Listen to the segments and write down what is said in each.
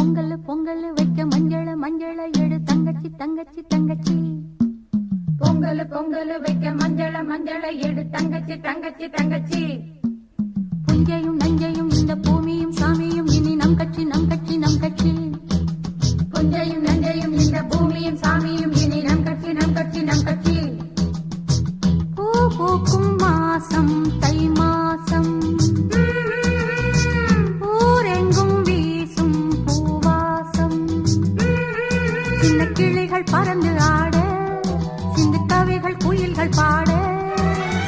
பொங்கல் பொங்கல் வைக்க மஞ்சள மஞ்சள எடு தங்கச்சி தங்கச்சி தங்கச்சி. பொங்கல் பொங்கல் வைக்க மஞ்சள மஞ்சள எடு தங்கச்சி தங்கச்சி தங்கச்சி. புஞ்சையும் நஞ்சையும் இந்த பூமியும் சாமியும் இனி நம் கட்சி நம் கட்சி நம் கட்சி. புஞ்சையும் நஞ்சையும் இந்த பூமியும் சாமியும் இனி நம் கட்சி நம் கட்சி நம் கட்சி. பூ பூக்கும் மாசம் தை மாசம், ஊரெங்கும் வீசும் பூவாசம். சின்ன கிளிகள் பறந்து ஆட, சிந்து கவிகள் குயில்கள் பாட.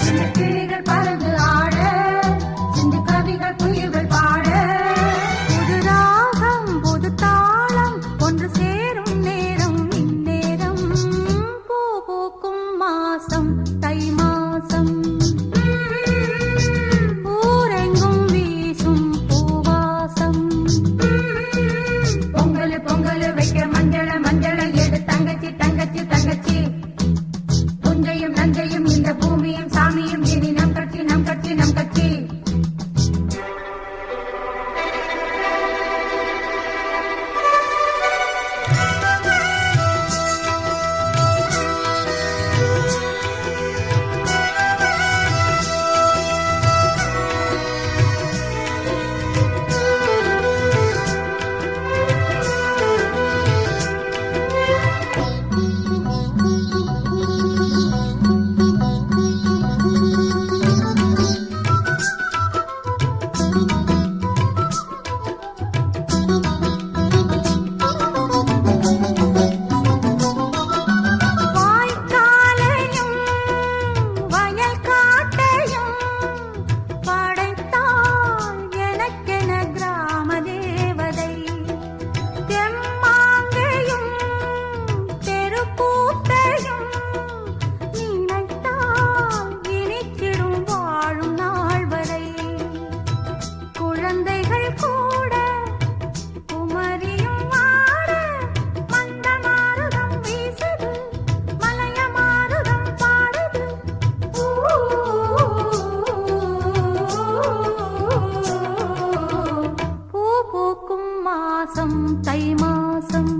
சின்ன கிளிகள் பறந்து ஆட, சிந்து கவிகள் குயில்கள் பாட. புது ராகம் புது தாளம் ஒன்று சேரும் நேரம் இந்நேரம். பூ பூக்கும் மாசம் தை மாசம், ஊரெங்கும் வீசும் பூவாசம். பொங்கல் பொங்கல் வைக்க மஞ்சள மஞ்சள எடு தங்கச்சி தங்கச்சி தங்கச்சி. புஞ்சையும் நஞ்சையும் இந்த பூமியும் சாமியும் இனி நம் கட்சி நம் கட்சி நம் கட்சி. மாசம் தை மாசம்,